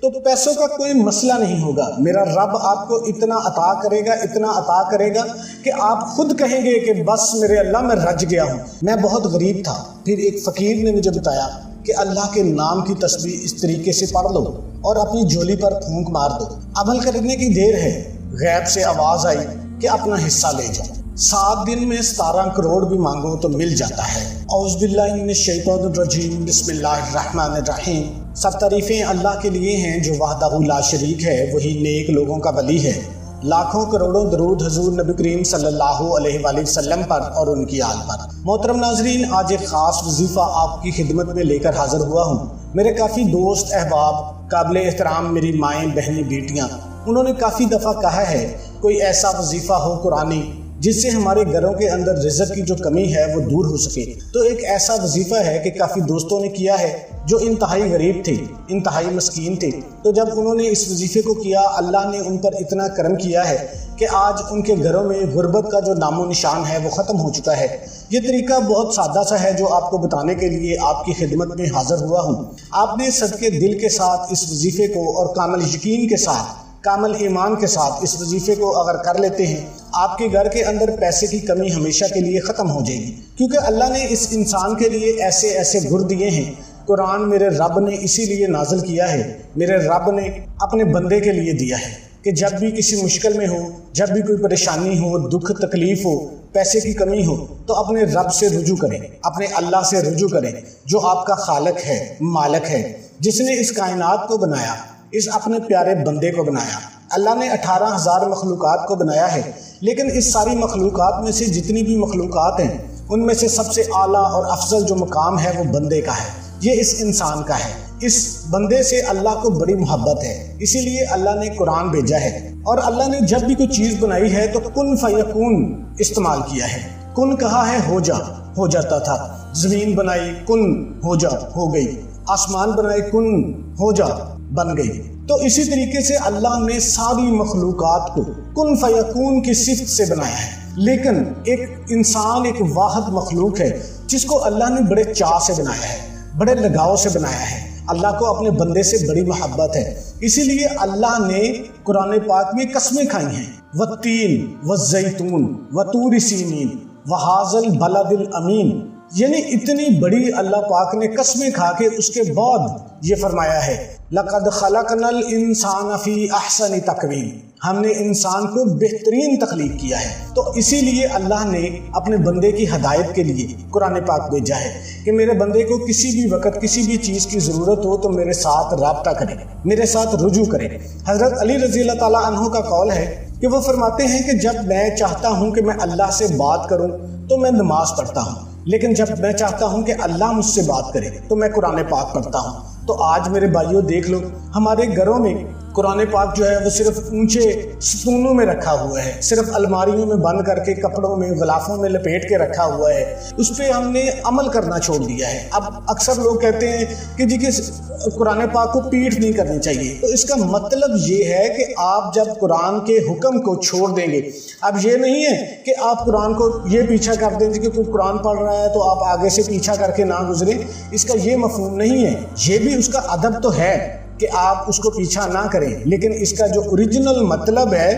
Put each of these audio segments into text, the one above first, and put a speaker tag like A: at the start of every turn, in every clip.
A: تو پیسوں کا کوئی مسئلہ نہیں ہوگا، میرا رب آپ کو اتنا عطا کرے گا، اتنا عطا کرے گا کہ آپ خود کہیں گے کہ بس میرے اللہ میں رج گیا ہوں، میں بہت غریب تھا۔ پھر ایک فقیر نے مجھے بتایا کہ اللہ کے نام کی تسبیح اس طریقے سے پڑھ لو اور اپنی جھولی پر پھونک مار دو، عمل کرنے کی دیر ہے۔ غیب سے آواز آئی کہ اپنا حصہ لے جاؤ، 7 دن میں 17 کروڑ بھی مانگو تو مل جاتا ہے۔ اعوذ باللہ من الشیطان الرجیم، بسم اللہ الرحمن الرحیم۔ سب تعریفیں اللہ کے لیے ہیں جو وحدہ لا شریک ہے، وہی نیک لوگوں کا ولی ہے۔ لاکھوں کروڑوں درود حضور نبی کریم صلی اللہ علیہ وآلہ وسلم پر اور ان کی آل پر۔ محترم ناظرین، آج ایک خاص وظیفہ آپ کی خدمت میں لے کر حاضر ہوا ہوں۔ میرے کافی دوست احباب، قابل احترام میری مائیں بہنیں بیٹیاں، انہوں نے کافی دفعہ کہا ہے کوئی ایسا وظیفہ ہو قرآنی جس سے ہمارے گھروں کے اندر رزق کی جو کمی ہے وہ دور ہو سکے۔ تو ایک ایسا وظیفہ ہے کہ کافی دوستوں نے کیا ہے جو انتہائی غریب تھے، انتہائی مسکین تھے، تو جب انہوں نے اس وظیفے کو کیا، اللہ نے ان پر اتنا کرم کیا ہے کہ آج ان کے گھروں میں غربت کا جو نام و نشان ہے وہ ختم ہو چکا ہے۔ یہ طریقہ بہت سادہ سا ہے جو آپ کو بتانے کے لیے آپ کی خدمت میں حاضر ہوا ہوں۔ آپ نے صدقے دل کے ساتھ اس وظیفے کو اور کامل یقین کے ساتھ، کامل ایمان کے ساتھ اس وظیفے کو اگر کر لیتے ہیں، آپ کے گھر کے اندر پیسے کی کمی ہمیشہ کے لیے ختم ہو جائے گی، کیونکہ اللہ نے اس انسان کے لیے ایسے ایسے گر دیے ہیں۔ قرآن میرے رب نے اسی لیے نازل کیا ہے، میرے رب نے اپنے بندے کے لیے دیا ہے کہ جب بھی کسی مشکل میں ہو، جب بھی کوئی پریشانی ہو، دکھ تکلیف ہو، پیسے کی کمی ہو، تو اپنے رب سے رجوع کریں، اپنے اللہ سے رجوع کریں جو آپ کا خالق ہے، مالک ہے، جس نے اس کائنات کو بنایا، اس اپنے پیارے بندے کو بنایا۔ اللہ نے 18,000 مخلوقات کو بنایا ہے، لیکن اس ساری مخلوقات میں سے جتنی بھی مخلوقات ہیں ان میں سے سب سے اعلیٰ اور افضل جو مقام ہے وہ بندے کا ہے، یہ اس انسان کا ہے۔ اس بندے سے اللہ کو بڑی محبت ہے، اسی لیے اللہ نے قرآن بھیجا ہے، اور اللہ نے جب بھی کوئی چیز بنائی ہے تو کن فیکون استعمال کیا ہے۔ کن کہا ہے ہو جا، ہو جاتا تھا۔ زمین بنائی، کن ہو جا، ہو گئی۔ آسمان بنائے، کن ہو جا، بن گئی۔ تو اسی طریقے سے اللہ نے ساری مخلوقات کو کن فیکون کی صفت سے بنایا ہے، لیکن ایک انسان ایک واحد مخلوق ہے جس کو اللہ نے بڑے چاہ سے بنایا ہے، بڑے لگاؤ سے بنایا ہے۔ اللہ کو اپنے بندے سے بڑی محبت ہے، اسی لیے اللہ نے قرآن پاک میں قسمیں کھائی ہیں، والتین والزیتون وطور سینین وہذا البلد الامین، یعنی اتنی بڑی اللہ پاک نے قسمیں کھا کے اس کے بعد یہ فرمایا ہے لَقَدْ خَلَقْنَا الْإِنسَانَ فِي أَحْسَنِ تَقْوِيمٍ، ہم نے انسان کو بہترین تخلیق کیا ہے۔ تو اسی لیے اللہ نے اپنے بندے کی ہدایت کے لیے قرآن پاک بھیجا ہے کہ میرے بندے کو کسی بھی وقت کسی بھی چیز کی ضرورت ہو تو میرے ساتھ رابطہ کرے، میرے ساتھ رجوع کرے۔ حضرت علی رضی اللہ تعالیٰ عنہ کا قول ہے کہ وہ فرماتے ہیں کہ جب میں چاہتا ہوں کہ میں اللہ سے بات کروں تو میں نماز پڑھتا ہوں، لیکن جب میں چاہتا ہوں کہ اللہ مجھ سے بات کرے تو میں قرآن پاک پڑھتا ہوں۔ تو آج میرے بھائیوں دیکھ لو، ہمارے گھروں میں قرآن پاک جو ہے وہ صرف اونچے ستونوں میں رکھا ہوا ہے، صرف الماریوں میں بند کر کے کپڑوں میں غلافوں میں لپیٹ کے رکھا ہوا ہے، اس پہ ہم نے عمل کرنا چھوڑ دیا ہے۔ اب اکثر لوگ کہتے ہیں کہ جی کہ قرآن پاک کو پیٹھ نہیں کرنی چاہیے، تو اس کا مطلب یہ ہے کہ آپ جب قرآن کے حکم کو چھوڑ دیں گے، اب یہ نہیں ہے کہ آپ قرآن کو یہ پیچھا کر دیں کہ کوئی قرآن پڑھ رہا ہے تو آپ آگے سے پیچھا کر کے نہ گزریں، اس کا یہ مفہوم نہیں ہے۔ یہ بھی اس کا ادب تو ہے کہ آپ اس کو پیچھا نہ کریں، لیکن اس کا جو اوریجنل مطلب ہے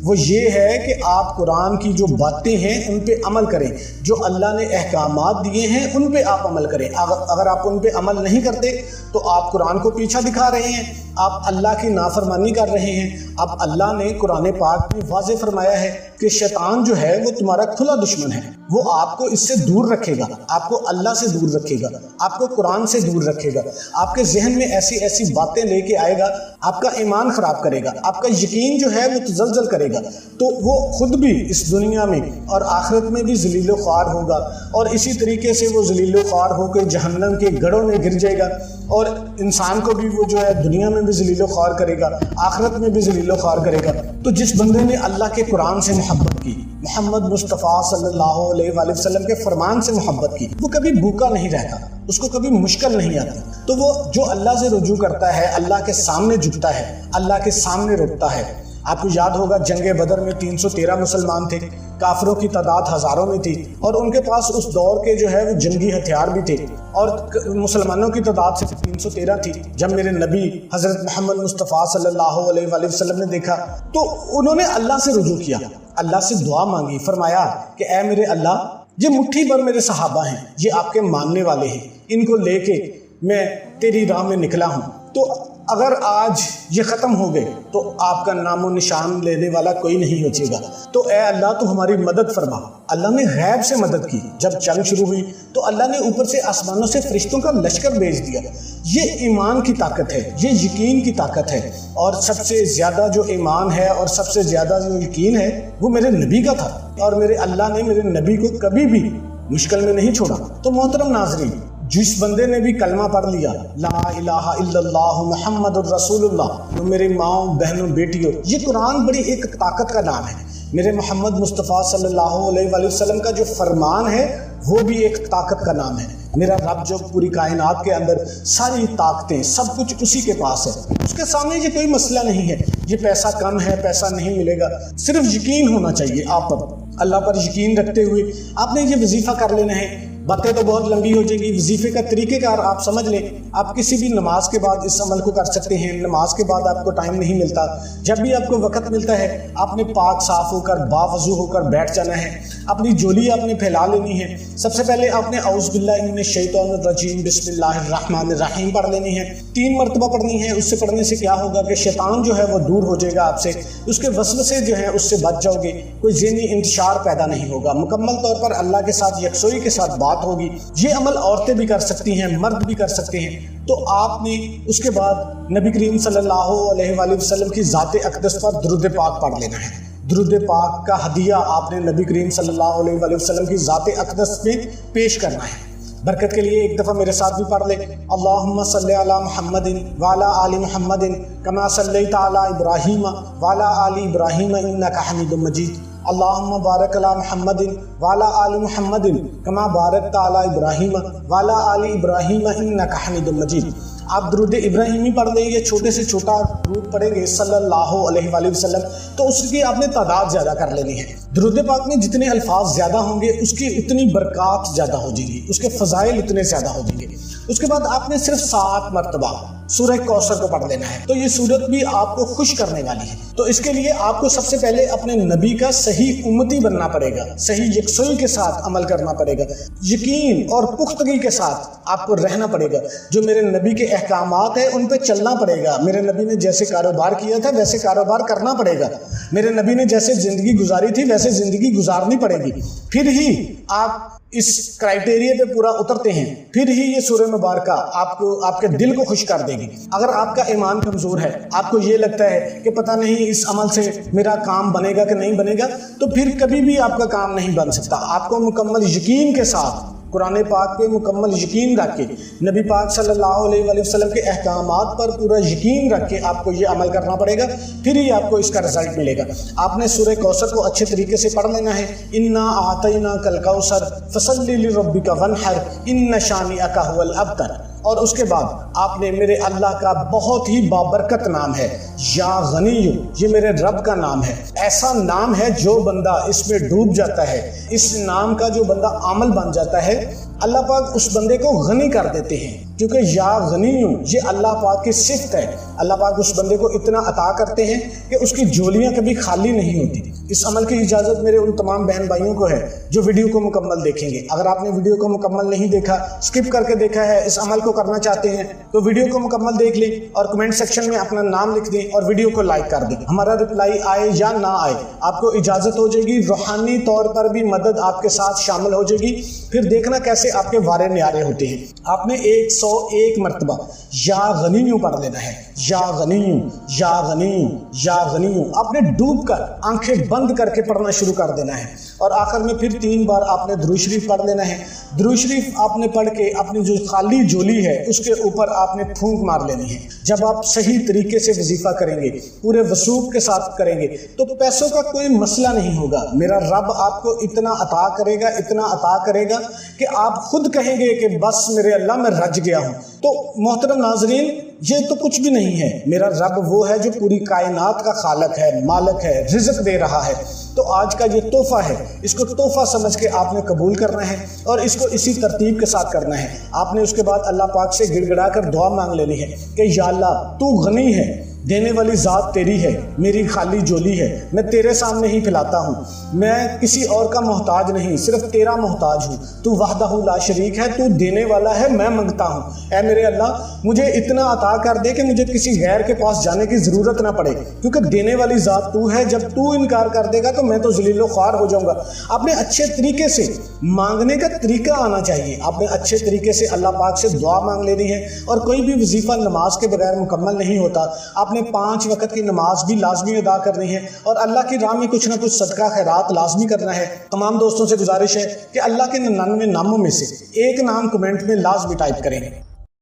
A: وہ یہ ہے کہ آپ قرآن کی جو باتیں ہیں ان پہ عمل کریں، جو اللہ نے احکامات دیے ہیں ان پہ آپ عمل کریں۔ اگر آپ ان پہ عمل نہیں کرتے تو آپ قرآن کو پیچھا دکھا رہے ہیں، آپ اللہ کی نافرمانی کر رہے ہیں۔ اب اللہ نے قرآن پاک میں واضح فرمایا ہے کہ شیطان جو ہے وہ تمہارا کھلا دشمن ہے، وہ آپ کو اس سے دور رکھے گا، آپ کو اللہ سے دور رکھے گا، آپ کو قرآن سے دور رکھے گا، آپ کے ذہن میں ایسی ایسی باتیں لے کے آئے گا، آپ کا ایمان خراب کرے گا، آپ کا یقین جو ہے وہ تزلزل کرے گا، تو وہ خود بھی اس دنیا میں اور آخرت میں بھی ذلیل و خوار ہوگا، اور اسی طریقے سے وہ ذلیل و خوار ہو کے جہنم کے گڑھوں میں گر جائے گا، اور انسان کو بھی وہ جو ہے دنیا میں بھی ذلیل و خوار کرے گا، آخرت میں بھی ذلیل و خوار کرے گا۔ تو جس بندے نے اللہ کے قرآن سے محبت کی، محمد مصطفیٰ صلی اللہ علیہ وآلہ وسلم کے فرمان سے محبت کی، وہ کبھی بھوکا نہیں رہتا، اس کو کبھی مشکل نہیں آتی۔ تو وہ جو اللہ سے رجوع کرتا ہے، اللہ کے سامنے جھکتا ہے، اللہ کے سامنے رکتا ہے، آپ کو یاد ہوگا جنگ بدر میں 313 مسلمان تھے، کافروں کی تعداد ہزاروں میں تھی، اور ان کے پاس اس دور کے جو ہے وہ جنگی ہتھیار بھی تھے، اور مسلمانوں کی تعداد سے 313 تھی۔ جب میرے نبی حضرت محمد مصطفیٰ صلی اللہ علیہ وآلہ وسلم نے دیکھا تو انہوں نے اللہ سے رجوع کیا، اللہ سے دعا مانگی، فرمایا کہ اے میرے اللہ، یہ مٹھی بھر میرے صحابہ ہیں، یہ آپ کے ماننے والے ہیں، ان کو لے کے میں تیری راہ میں نکلا ہوں، تو اگر آج یہ ختم ہو گئے تو آپ کا نام و نشان لینے والا کوئی نہیں بچے گا، تو اے اللہ تو ہماری مدد فرما۔ اللہ نے غیب سے مدد کی۔ جب جنگ شروع ہوئی تو اللہ نے اوپر سے آسمانوں سے فرشتوں کا لشکر بھیج دیا۔ یہ ایمان کی طاقت ہے، یہ یقین کی طاقت ہے، اور سب سے زیادہ جو ایمان ہے اور سب سے زیادہ جو یقین ہے وہ میرے نبی کا تھا، اور میرے اللہ نے میرے نبی کو کبھی بھی مشکل میں نہیں چھوڑا۔ تو محترم ناظرین، جس بندے نے بھی کلمہ پڑھ لیا لا الہ الا اللہ محمد الرسول اللہ، تو میرے ماؤں بہنوں بیٹیوں، یہ قرآن بڑی ایک طاقت کا نام ہے۔ میرے محمد مصطفیٰ صلی اللہ علیہ وآلہ وسلم کا جو فرمان ہے وہ بھی ایک طاقت کا نام ہے۔ میرا رب جو پوری کائنات کے اندر ساری طاقتیں سب کچھ اسی کے پاس ہے، اس کے سامنے یہ کوئی مسئلہ نہیں ہے، یہ پیسہ کم ہے، پیسہ نہیں ملے گا، صرف یقین ہونا چاہیے آپ پر۔ اللہ پر یقین رکھتے ہوئے آپ نے یہ وظیفہ کر لینا ہے۔ باتیں تو بہت لمبی ہو جائیں گی، وظیفے کا طریقہ کار آپ سمجھ لیں۔ آپ کسی بھی نماز کے بعد اس عمل کو کر سکتے ہیں۔ نماز کے بعد آپ کو ٹائم نہیں ملتا، جب بھی آپ کو وقت ملتا ہے آپ نے پاک صاف ہو کر باوضو ہو کر بیٹھ جانا ہے، اپنی جولی آپ نے پھیلا لینی ہے۔ سب سے پہلے آپ نے اعوذ باللہ من الشیطان الرجیم بسم اللہ الرحمن الرحیم پڑھ لینی ہے، 3 مرتبہ پڑھنی ہے۔ اس سے پڑھنے سے کیا ہوگا کہ شیطان جو ہے وہ دور ہو جائے گا آپ سے، اس کے وسوسے جو ہیں اس سے بچ جاؤ گے، کوئی ذہنی انتشار پیدا نہیں ہوگا، مکمل طور پر اللہ کے ساتھ یکسوئی کے ساتھ بات ہوگی۔ یہ عمل عورتیں بھی کر سکتی ہیں، مرد بھی کر سکتے ہیں۔ تو آپ نے اس کے بعد نبی کریم صلی اللہ علیہ وآلہ وسلم کی ذات اقدس پر درود پاک پڑھ لینا ہے۔ درود پاک کا ہدیہ آپ نے نبی کریم صلی اللہ علیہ وآلہ وسلم کی ذات اقدس میں پیش کرنا ہے۔ برکت کے لیے ایک دفعہ میرے ساتھ بھی پڑھ لیں، اللہم صلی علی محمد وعلی آل محمد کما صلیت علی ابراہیم وعلی آل ابراہیم انک حمید مجید، اللہم بارک علی محمد وعلی آل محمد کما بارکت علی ابراہیم وعلی آل ابراہیم انک حمید مجید۔ آپ درود ابراہیمی پڑھ لیں، یہ چھوٹے سے چھوٹا درود پڑھیں گے صلی اللہ علیہ وآلہ وسلم، تو اس کی آپ نے تعداد زیادہ کر لینی ہے۔ درود پاک میں جتنے الفاظ زیادہ ہوں گے اس کی اتنی برکات زیادہ ہو جائیں گی، اس کے فضائل اتنے زیادہ ہو جائیں گے۔ اس کے بعد آپ نے صرف 7 مرتبہ سورہ کوثر کو پڑھ لینا ہے، تو یہ سورت بھی آپ کو خوش کرنے والی ہے۔ تو اس کے لیے آپ کو سب سے پہلے اپنے نبی کا صحیح امتی بننا پڑے گا، صحیح یکسوئی کے ساتھ عمل کرنا پڑے گا، یقین اور پختگی کے ساتھ آپ کو رہنا پڑے گا۔ جو میرے نبی کے احکامات ہیں ان پہ چلنا پڑے گا۔ میرے نبی نے جیسے کاروبار کیا تھا ویسے کاروبار کرنا پڑے گا، میرے نبی نے جیسے زندگی گزاری تھی ویسے زندگی گزارنی پڑے گی، پھر ہی آپ اس کرائٹیریا پہ پورا اترتے ہیں، پھر ہی یہ سورہ مبارکہ آپ کے دل کو خوش کر دے گی۔ اگر آپ کا ایمان کمزور ہے، آپ کو یہ لگتا ہے کہ پتہ نہیں اس عمل سے میرا کام بنے گا کہ نہیں بنے گا، تو پھر کبھی بھی آپ کا کام نہیں بن سکتا۔ آپ کو مکمل یقین کے ساتھ قرآن پاک پہ مکمل یقین رکھ کے، نبی پاک صلی اللہ علیہ وآلہ وسلم کے احکامات پر پورا یقین رکھ کے آپ کو یہ عمل کرنا پڑے گا، پھر ہی آپ کو اس کا رزلٹ ملے گا۔ آپ نے سورہ کوثر کو اچھے طریقے سے پڑھ لینا ہے، انا اعطیناک الکوثر فصلی لربک وانحر ان شانئک ھو الابتر۔ اور اس کے بعد آپ نے میرے اللہ کا بہت ہی بابرکت نام ہے یا غنی، یہ میرے رب کا نام ہے۔ ایسا نام ہے جو بندہ اس میں ڈوب جاتا ہے، اس نام کا جو بندہ عامل بن جاتا ہے، اللہ پاک اس بندے کو غنی کر دیتے ہیں، کیونکہ یا غنی یہ اللہ پاک کی صفت ہے۔ اللہ پاک اس بندے کو اتنا عطا کرتے ہیں کہ اس کی جولیاں کبھی خالی نہیں ہوتی۔ اس عمل کی اجازت میرے ان تمام بہن بھائیوں کو ہے جو ویڈیو کو مکمل دیکھیں گے۔ اگر آپ نے ویڈیو کو مکمل نہیں دیکھا، اسکپ کر کے دیکھا ہے، اس عمل کو کرنا چاہتے ہیں تو ویڈیو کو مکمل دیکھ لیں اور کمنٹ سیکشن میں اپنا نام لکھ دیں اور ویڈیو کو لائک کر دیں۔ ہمارا رپلائی آئے یا نہ آئے آپ کو اجازت ہو جائے گی، روحانی طور پر بھی مدد آپ کے ساتھ شامل ہو جائے گی۔ پھر دیکھنا کیسے آپ کے وارے نیارے ہوتے ہیں۔ آپ نے 101 مرتبہ یا غنیوں پڑھ لینا ہے، یا غنیوں یا غنیوں یا غنیوں۔ آپ نے ڈوب کر آنکھیں بند کر کے پڑھنا شروع کر دینا ہے، اور آخر میں پھر 3 بار آپ نے درود شریف پڑھ لینا ہے۔ درود شریف آپ نے پڑھ کے اپنی جو خالی جولی ہے اس کے اوپر آپ نے پھونک مار لینی ہے۔ جب آپ صحیح طریقے سے وظیفہ کریں گے، پورے وثوق کے ساتھ کریں گے، تو پیسوں کا کوئی مسئلہ نہیں ہوگا۔ میرا رب آپ کو اتنا عطا کرے گا، اتنا عطا کرے گا کہ آپ خود کہیں گے کہ بس میرے اللہ میں رج گیا ہوں۔ تو محترم ناظرین، یہ تو کچھ بھی نہیں ہے، میرا رب وہ ہے جو پوری کائنات کا خالق ہے، مالک ہے، رزق دے رہا ہے۔ تو آج کا یہ تحفہ ہے، اس کو تحفہ سمجھ کے آپ نے قبول کرنا ہے اور اس کو اسی ترتیب کے ساتھ کرنا ہے۔ آپ نے اس کے بعد اللہ پاک سے گڑ گڑا کر دعا مانگ لینی ہے کہ یا اللہ تو غنی ہے، دینے والی ذات تیری ہے، میری خالی جولی ہے، میں تیرے سامنے ہی پھیلاتا ہوں، میں کسی اور کا محتاج نہیں، صرف تیرا محتاج ہوں، تو وحدہ لا شریک ہے، تو دینے والا ہے، میں منگتا ہوں۔ اے میرے اللہ مجھے اتنا عطا کر دے کہ مجھے کسی غیر کے پاس جانے کی ضرورت نہ پڑے، کیونکہ دینے والی ذات تو ہے، جب تو انکار کر دے گا تو میں تو ذلیل و خوار ہو جاؤں گا۔ آپ نے اچھے طریقے سے مانگنے کا طریقہ آنا چاہیے، آپ نے اچھے طریقے سے اللہ پاک سے دعا مانگ لینی ہے، اور کوئی بھی وظیفہ نماز کے بغیر مکمل نہیں ہوتا۔ آپ نے 5 وقت کی نماز بھی لازمی ادا کرنی ہے اور اللہ کی راہ میں کچھ نہ کچھ صدقہ خیرات لازمی کرنا ہے۔ تمام دوستوں سے گزارش ہے کہ اللہ کے 99 ناموں میں سے ایک نام کمنٹ میں لازمی ٹائپ کریں۔